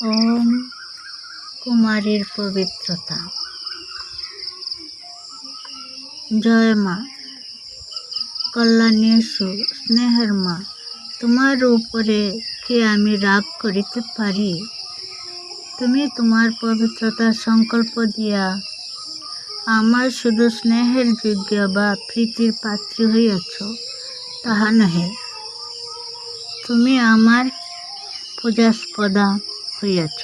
ওম কুমারীর পবিত্রতা। জয় মা, কল্যাণেষু স্নেহের মা, তোমার উপরে কি আমি রাগ করিতে পারি? তুমি তোমার পবিত্রতার সংকল্প দিয়া আমার শুধু স্নেহের যোগ্য বা প্রীতির পাত্রী হইয়াছ তাহা নহে, তুমি আমার পূজাস্পদা হইয়াছ।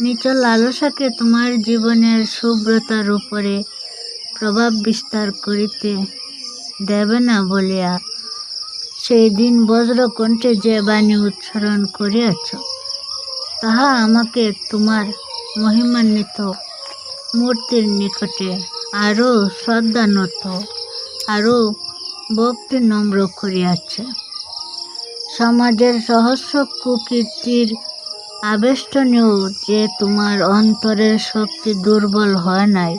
নিচ লালসাকে তোমার জীবনের শুভ্রতার উপরে প্রভাব বিস্তার করিতে দেবে না বলিয়া সেই দিন বজ্রকণ্ঠে যে বাণী উচ্চারণ করিয়াছ, তাহা আমাকে তোমার মহিমান্বিত মূর্তির নিকটে আরও শ্রদ্ধানত, আরও ভক্তি নম্র করিয়াছে। সমাজের সহস্র কুকীর্তির আবেষ্টনীয় যে তোমার অন্তরের শক্তি দুর্বল হয় নাই,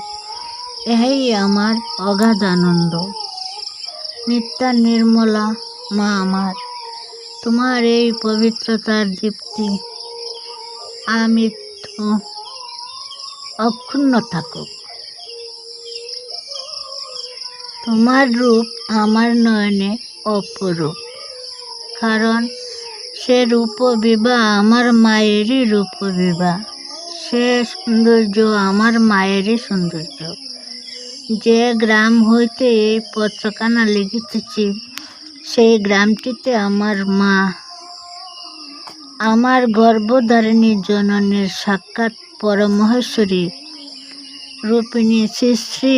এহাই আমার অগাধ আনন্দ। নিত্যা নির্মলা মা আমার, তোমার এই পবিত্রতার দীপ্তি আমৃত অক্ষুণ্ণ থাকুক। তোমার রূপ আমার নয়নে অপরূপ, কারণ সে রূপবিভা আমার মায়েরই রূপবিভা, সে সৌন্দর্য আমার মায়েরই সৌন্দর্য। যে গ্রাম হইতে এই পত্রখানা লিখিতেছি, সেই গ্রামটিতে আমার মা, আমার গর্ভধারিণী জননীর সাক্ষাৎ পরমহেশ্বরী রূপিণী শ্রী শ্রী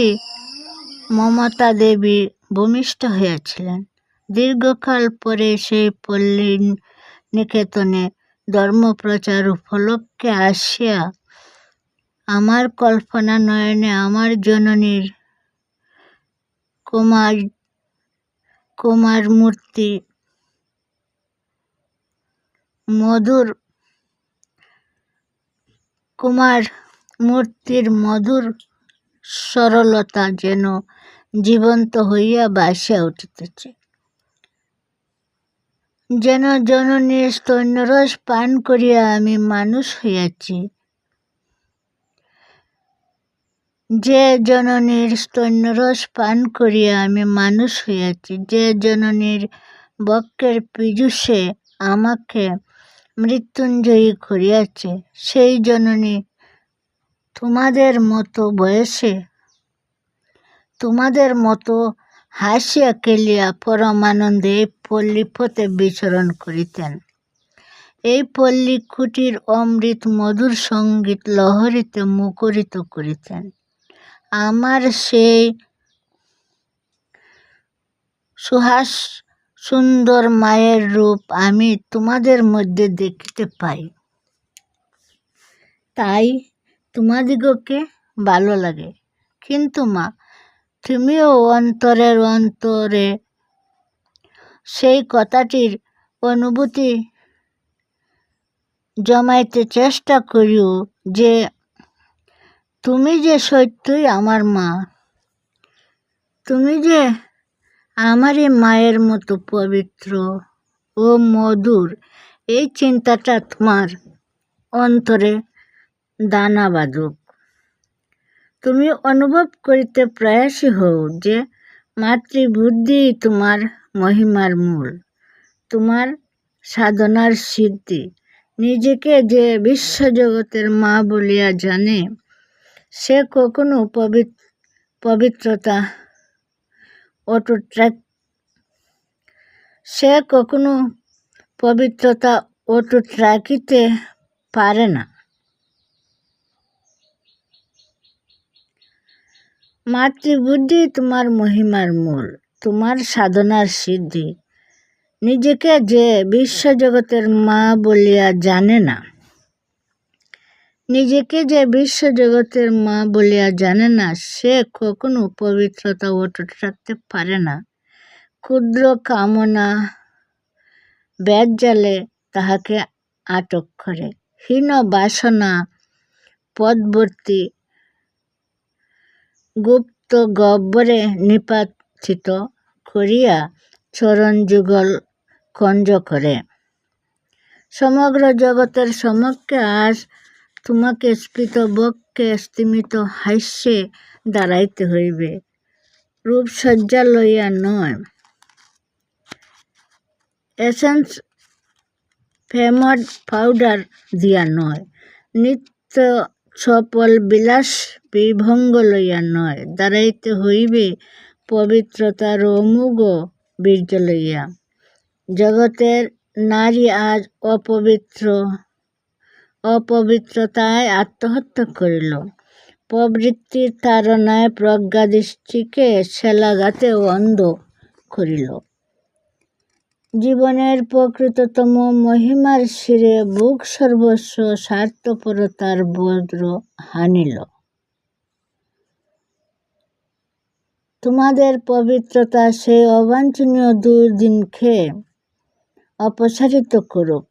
মমতা দেবী ভূমিষ্ঠ হইয়াছিলেন। দীর্ঘকাল পরে সেই পল্লী নিকেতনে ধর্মপ্রচার উপলক্ষে আসিয়া আমার কল্পনা নয়নে আমার জননীর কুমার মূর্তির মধুর সরলতা যেন জীবন্ত হইয়া ভাসিয়া উঠিতেছে। যেন জননীর স্তন্যরস পান করিয়া আমি মানুষ হইয়াছি। যে জননীর স্তন্যরস পান করিয়া আমি মানুষ হইয়াছি, যে জননীর বক্ষের পীযূষে আমাকে মৃত্যুঞ্জয়ী করিয়াছে, সেই জননী তোমাদের মতো বয়সে, তোমাদের মতো হাসিয়া খেলিয়া পরমানন্দে এই পল্লী পথে বিচরণ করিতেন। এই পল্লী কুটির অমৃত মধুর সঙ্গীত লহরীতে মুখরিত করিতেন। আমার সেই সুহাস সুন্দর মায়ের রূপ আমি তোমাদের মধ্যে দেখিতে পাই, তাই তোমাদিগকে ভালো লাগে। কিন্তু মা, তুমিও অন্তরের অন্তরে সেই কথাটির অনুভূতি জমাইতে চেষ্টা করিও যে তুমি যে সত্যই আমার মা, তুমি যে আমারই মায়ের মতো পবিত্র ও মধুর। এই চিন্তাটা তোমার অন্তরে দানা বাঁধুক। তুমি অনুভব করিতে প্রয়াসী হও যে মাতৃবুদ্ধি তোমার মহিমার মূল, তোমার সাধনার সিদ্ধি। নিজেকে যে বিশ্বজগতের মা বলিয়া জানে, সে কখনো পবিত্রতা অটুট রাখিতে পারে না। মাতৃবুদ্ধি তোমার মহিমার মূল, তোমার সাধনার সিদ্ধি। নিজেকে যে বিশ্বজগতের মা বলিয়া জানে না, নিজেকে যে বিশ্বজগতের মা বলিয়া জানে না, সে কখনো পবিত্রতা অটুট রাখতে পারে না। ক্ষুদ্র কামনা বেদজালে তাহাকে আটক করে, হীন বাসনা পদবর্তী গুপ্ত গহ্বরে নিপাতিত করিয়া চরণ যুগল কঞ্জ করে। সমগ্র জগতের সমক্ষে আজ তোমাকে স্ফীত বক্ষে স্তিমিত হাস্যে দাঁড়াইতে হইবে, রূপসজ্জা লইয়া নয়, এসেন্স ফেমড পাউডার দিয়া নয়, নিত্য সফল বিলাস বিভঙ্গ লইয়া নয়, দাঁড়াইতে হইবে পবিত্রতার অমোঘ বীর্য লইয়া। জগতের নারী আজ অপবিত্রতায় আত্মহত্যা করিল, প্রবৃত্তির তাড়নায় প্রজ্ঞাদৃষ্টিকে শেলাঘাতে অন্ধ করিল। জীবনের প্রকৃততম মহিমার শিরে বুক সর্বস্ব স্বার্থপরতার বজ্র হানিল। তোমাদের পবিত্রতা সেই অবাঞ্ছনীয় দুর্দিনকে অপসারিত করুক।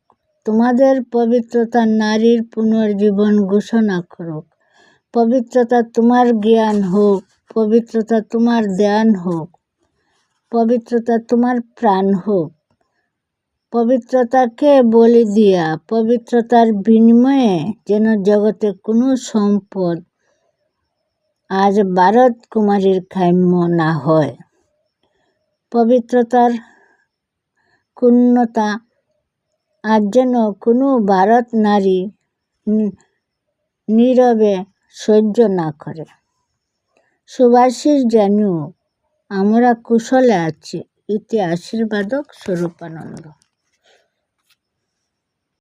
তোমাদের পবিত্রতা নারীর পুনর্জীবন ঘোষণা করুক। পবিত্রতা তোমার জ্ঞান হোক, পবিত্রতা তোমার ধ্যান হোক, পবিত্রতা তোমার প্রাণ হোক। পবিত্রতাকে বলি দিয়া পবিত্রতার বিনিময়ে যেন জগতে কোনো সম্পদ আজ ভারত কুমারীর কাম্য না হয়। পবিত্রতার ক্ষুণ্ণতা আজ যেন কোনো ভারত নারী নীরবে সহ্য না করে। শুভাশিস জানিও আমরা কুশলে আছি। ইতি আশীর্বাদক স্বরূপানন্দ।